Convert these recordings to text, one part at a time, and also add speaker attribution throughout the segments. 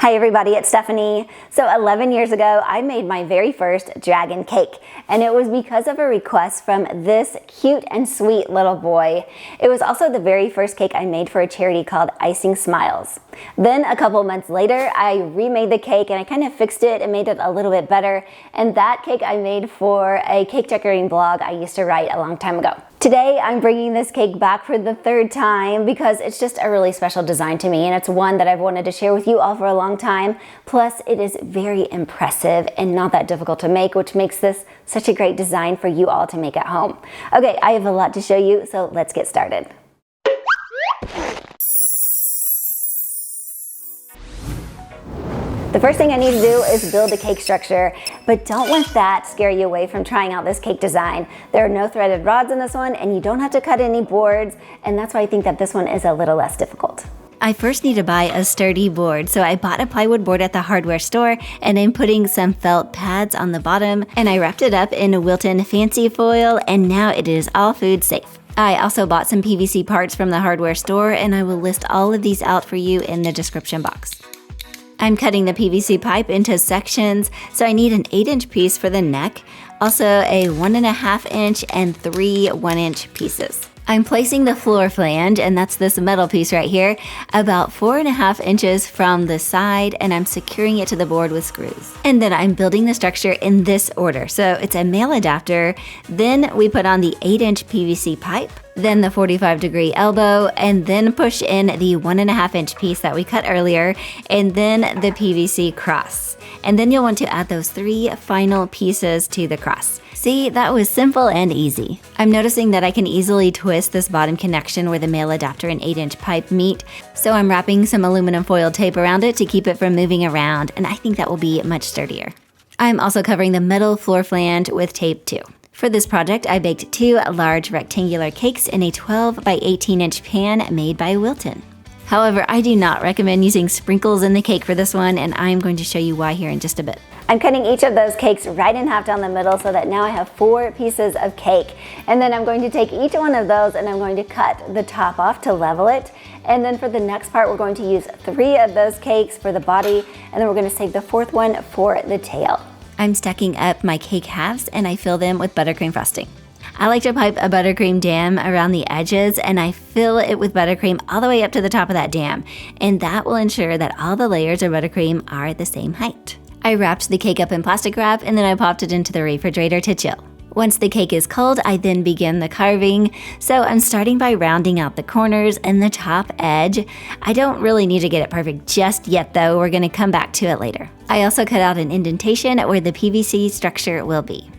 Speaker 1: Hi everybody, it's Stephanie. So 11 years ago, I made my very first dragon cake, and it was because of a request from this cute and sweet little boy. It was also the very first cake I made for a charity called Icing Smiles. Then a couple months later, I remade the cake and I kind of fixed it and made it a little bit better. And that cake I made for a cake decorating blog I used to write a long time ago. Today, I'm bringing this cake back for the third time because it's just a really special design to me, and it's one that I've wanted to share with you all for a long time. Plus, it is very impressive and not that difficult to make, which makes this such a great design for you all to make at home. Okay, I have a lot to show you, so let's get started. The first thing I need to do is build a cake structure, but don't let that scare you away from trying out this cake design. There are no threaded rods in this one, and you don't have to cut any boards, and that's why I think that this one is a little less difficult.
Speaker 2: I first need to buy a sturdy board, so I bought a plywood board at the hardware store, and I'm putting some felt pads on the bottom, and I wrapped it up in a Wilton fancy foil, and now it is all food safe. I also bought some PVC parts from the hardware store, and I will list all of these out for you in the description box. I'm cutting the PVC pipe into sections, so I need an 8-inch piece for the neck, also a 1.5-inch and 3 1-inch pieces. I'm placing the floor flange, and that's this metal piece right here, about 4.5 inches from the side, and I'm securing it to the board with screws. And then I'm building the structure in this order. So it's a male adapter, then we put on the 8-inch PVC pipe, then the 45-degree elbow, and then push in the 1.5-inch piece that we cut earlier, and then the PVC cross. And then you'll want to add those 3 final pieces to the cross. See, that was simple and easy. I'm noticing that I can easily twist this bottom connection where the male adapter and 8-inch pipe meet, so I'm wrapping some aluminum foil tape around it to keep it from moving around, and I think that will be much sturdier. I'm also covering the middle floor flange with tape too. For this project, I baked 2 large rectangular cakes in a 12 by 18-inch pan made by Wilton. However, I do not recommend using sprinkles in the cake for this one, and I'm going to show you why here in just a bit.
Speaker 1: I'm cutting each of those cakes right in half down the middle so that now I have 4 pieces of cake. And then I'm going to take each one of those and I'm going to cut the top off to level it. And then for the next part, we're going to use 3 of those cakes for the body, and then we're going to save the 4th one for the tail.
Speaker 2: I'm stacking up my cake halves and I fill them with buttercream frosting. I like to pipe a buttercream dam around the edges, and I fill it with buttercream all the way up to the top of that dam, and that will ensure that all the layers of buttercream are the same height. I wrapped the cake up in plastic wrap, and then I popped it into the refrigerator to chill. Once the cake is cold, I then begin the carving. So I'm starting by rounding out the corners and the top edge. I don't really need to get it perfect just yet though, we're gonna come back to it later. I also cut out an indentation where the PVC structure will be.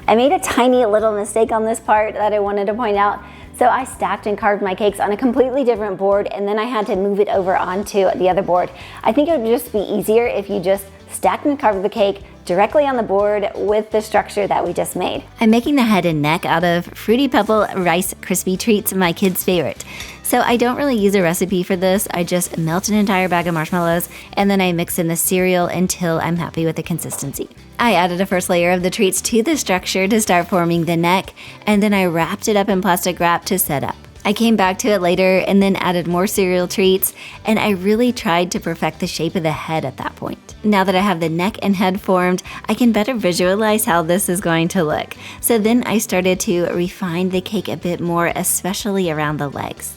Speaker 1: I made a tiny little mistake on this part that I wanted to point out. So I stacked and carved my cakes on a completely different board, and then I had to move it over onto the other board. I think it would just be easier if you just stacked and carved the cake directly on the board with the structure that we just made.
Speaker 2: I'm making the head and neck out of Fruity Pebble Rice Krispie Treats, my kid's favorite. So I don't really use a recipe for this. I just melt an entire bag of marshmallows and then I mix in the cereal until I'm happy with the consistency. I added a first layer of the treats to the structure to start forming the neck, and then I wrapped it up in plastic wrap to set up. I came back to it later and then added more cereal treats, and I really tried to perfect the shape of the head at that point. Now that I have the neck and head formed, I can better visualize how this is going to look. So then I started to refine the cake a bit more, especially around the legs.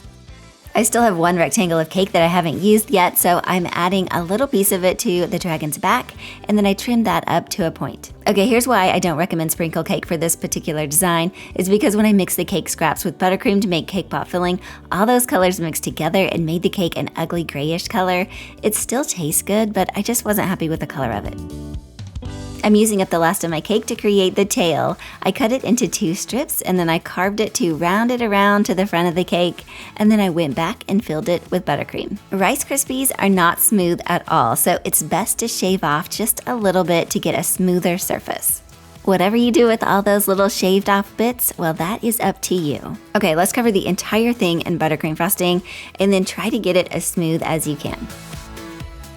Speaker 2: I still have 1 rectangle of cake that I haven't used yet, so I'm adding a little piece of it to the dragon's back, and then I trimmed that up to a point. Okay, here's why I don't recommend sprinkle cake for this particular design, is because when I mixed the cake scraps with buttercream to make cake pop filling, all those colors mixed together and made the cake an ugly grayish color. It still tastes good, but I just wasn't happy with the color of it. I'm using up the last of my cake to create the tail. I cut it into 2 strips, and then I carved it to round it around to the front of the cake, and then I went back and filled it with buttercream. Rice Krispies are not smooth at all, so it's best to shave off just a little bit to get a smoother surface. Whatever you do with all those little shaved off bits, well, that is up to you. Okay, let's cover the entire thing in buttercream frosting, and then try to get it as smooth as you can.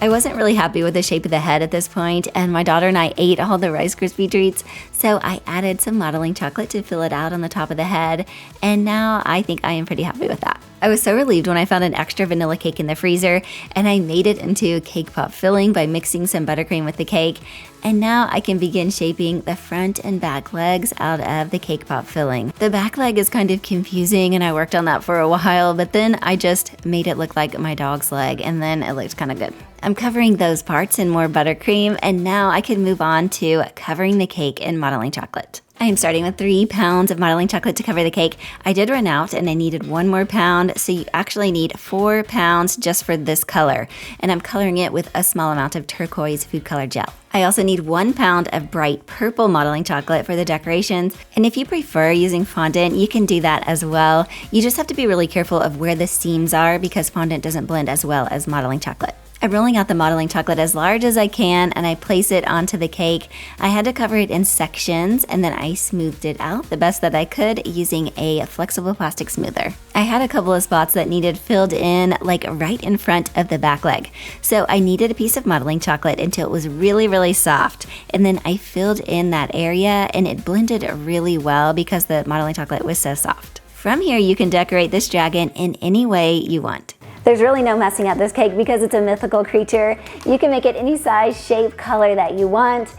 Speaker 2: I wasn't really happy with the shape of the head at this point, and my daughter and I ate all the Rice Krispie treats, so I added some modeling chocolate to fill it out on the top of the head, and now I think I am pretty happy with that. I was so relieved when I found an extra vanilla cake in the freezer, and I made it into a cake pop filling by mixing some buttercream with the cake. And now I can begin shaping the front and back legs out of the cake pop filling. The back leg is kind of confusing, and I worked on that for a while, but then I just made it look like my dog's leg, and then it looked kind of good. I'm covering those parts in more buttercream, and now I can move on to covering the cake in modeling chocolate. I am starting with 3 pounds of modeling chocolate to cover the cake. I did run out and I needed 1 more pound, so you actually need 4 pounds just for this color. And I'm coloring it with a small amount of turquoise food color gel. I also need 1 pound of bright purple modeling chocolate for the decorations. And if you prefer using fondant, you can do that as well. You just have to be really careful of where the seams are because fondant doesn't blend as well as modeling chocolate. I'm rolling out the modeling chocolate as large as I can and I place it onto the cake. I had to cover it in sections and then I smoothed it out the best that I could using a flexible plastic smoother. I had a couple of spots that needed filled in, like right in front of the back leg. So I kneaded a piece of modeling chocolate until it was really, really soft. And then I filled in that area and it blended really well because the modeling chocolate was so soft. From here, you can decorate this dragon in any way you want.
Speaker 1: There's really no messing up this cake because it's a mythical creature. You can make it any size, shape, color that you want.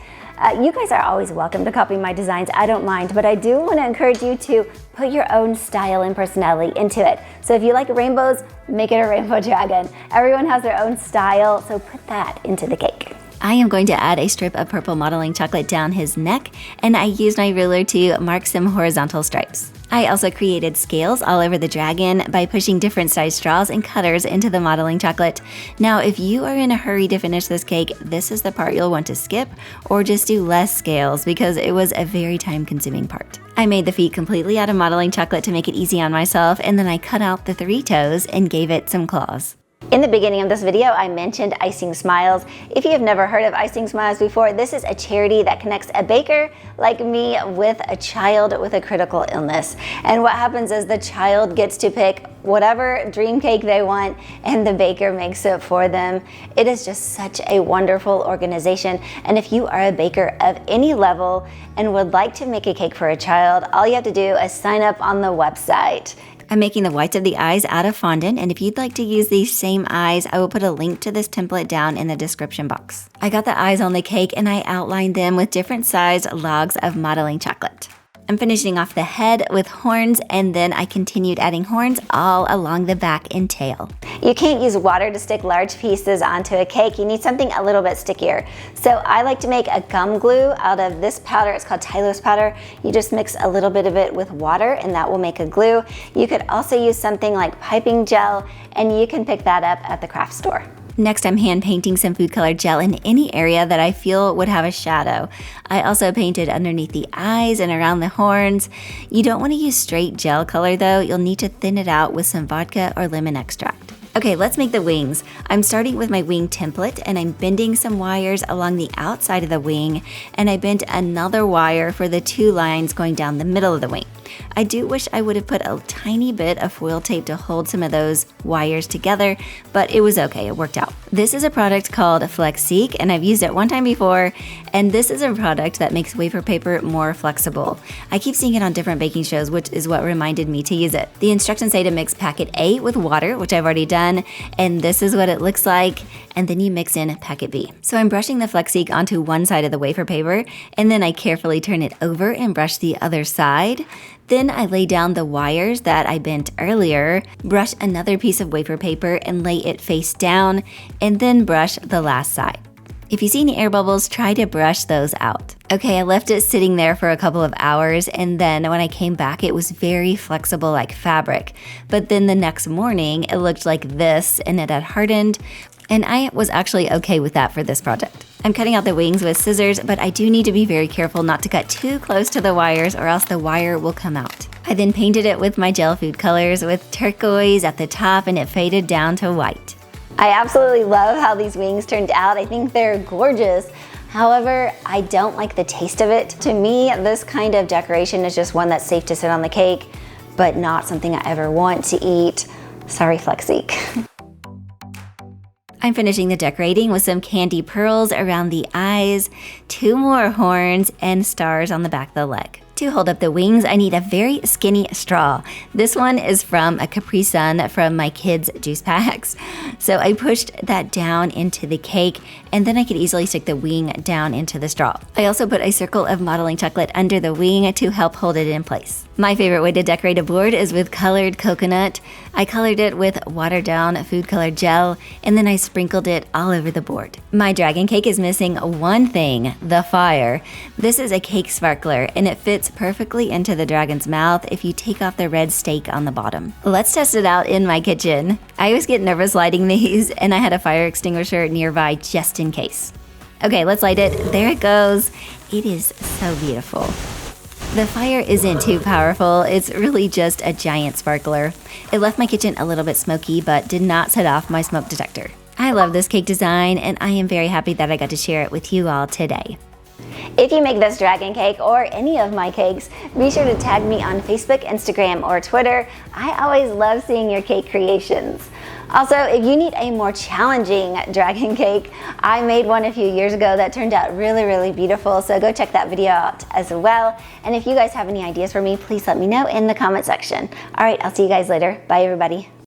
Speaker 1: You guys are always welcome to copy my designs, I don't mind, but I do want to encourage you to put your own style and personality into it. So if you like rainbows, make it a rainbow dragon. Everyone has their own style, so put that into the cake.
Speaker 2: I am going to add a strip of purple modeling chocolate down his neck, and I used my ruler to mark some horizontal stripes. I also created scales all over the dragon by pushing different size straws and cutters into the modeling chocolate. Now, if you are in a hurry to finish this cake, this is the part you'll want to skip or just do less scales because it was a very time-consuming part. I made the feet completely out of modeling chocolate to make it easy on myself, and then I cut out the 3 toes and gave it some claws.
Speaker 1: In the beginning of this video, I mentioned Icing Smiles. If you have never heard of Icing Smiles before, this is a charity that connects a baker like me with a child with a critical illness. And what happens is the child gets to pick whatever dream cake they want and the baker makes it for them. It is just such a wonderful organization. And if you are a baker of any level and would like to make a cake for a child, all you have to do is sign up on the website.
Speaker 2: I'm making the whites of the eyes out of fondant, and if you'd like to use these same eyes, I will put a link to this template down in the description box. I got the eyes on the cake and I outlined them with different sized logs of modeling chocolate. I'm finishing off the head with horns, and then I continued adding horns all along the back and tail.
Speaker 1: You can't use water to stick large pieces onto a cake. You need something a little bit stickier. So I like to make a gum glue out of this powder. It's called Tylose powder. You just mix a little bit of it with water and that will make a glue. You could also use something like piping gel, and you can pick that up at the craft store.
Speaker 2: Next, I'm hand painting some food color gel in any area that I feel would have a shadow. I also painted underneath the eyes and around the horns. You don't want to use straight gel color though. You'll need to thin it out with some vodka or lemon extract. Okay, let's make the wings. I'm starting with my wing template and I'm bending some wires along the outside of the wing, and I bent another wire for the 2 lines going down the middle of the wing. I do wish I would have put a tiny bit of foil tape to hold some of those wires together, but it was okay, it worked out. This is a product called Flexique, and I've used it one time before, and this is a product that makes wafer paper more flexible. I keep seeing it on different baking shows, which is what reminded me to use it. The instructions say to mix packet A with water, which I've already done, and this is what it looks like, and then you mix in packet B. So I'm brushing the Flexique onto one side of the wafer paper, and then I carefully turn it over and brush the other side. Then I lay down the wires that I bent earlier, brush another piece of wafer paper and lay it face down, and then brush the last side. If you see any air bubbles, try to brush those out. Okay, I left it sitting there for a couple of hours, and then when I came back, it was very flexible like fabric. But then the next morning, it looked like this, and it had hardened, and I was actually okay with that for this project. I'm cutting out the wings with scissors, but I do need to be very careful not to cut too close to the wires or else the wire will come out. I then painted it with my gel food colors with turquoise at the top, and it faded down to white.
Speaker 1: I absolutely love how these wings turned out. I think they're gorgeous. However, I don't like the taste of it. To me, this kind of decoration is just one that's safe to sit on the cake, but not something I ever want to eat. Sorry, Flexique.
Speaker 2: I'm finishing the decorating with some candy pearls around the eyes, 2 more horns, and stars on the back of the leg. To hold up the wings, I need a very skinny straw. This one is from a Capri Sun from my kids' juice packs. So I pushed that down into the cake, and then I could easily stick the wing down into the straw. I also put a circle of modeling chocolate under the wing to help hold it in place. My favorite way to decorate a board is with colored coconut. I colored it with watered down food color gel, and then I sprinkled it all over the board. My dragon cake is missing one thing, the fire. This is a cake sparkler, and it fits perfectly into the dragon's mouth if you take off the red stake on the bottom. Let's test it out in my kitchen. I always get nervous lighting these, and I had a fire extinguisher nearby just in case. Okay, let's light it. There it goes. It is so beautiful. The fire isn't too powerful, it's really just a giant sparkler. It left my kitchen a little bit smoky, but did not set off my smoke detector. I love this cake design, and I am very happy that I got to share it with you all today.
Speaker 1: If you make this dragon cake or any of my cakes, be sure to tag me on Facebook, Instagram, or Twitter. I always love seeing your cake creations. Also, if you need a more challenging dragon cake, I made one a few years ago that turned out really beautiful, so go check that video out as well. And if you guys have any ideas for me, please let me know in the comment section. All right, I'll see you guys later. Bye, everybody.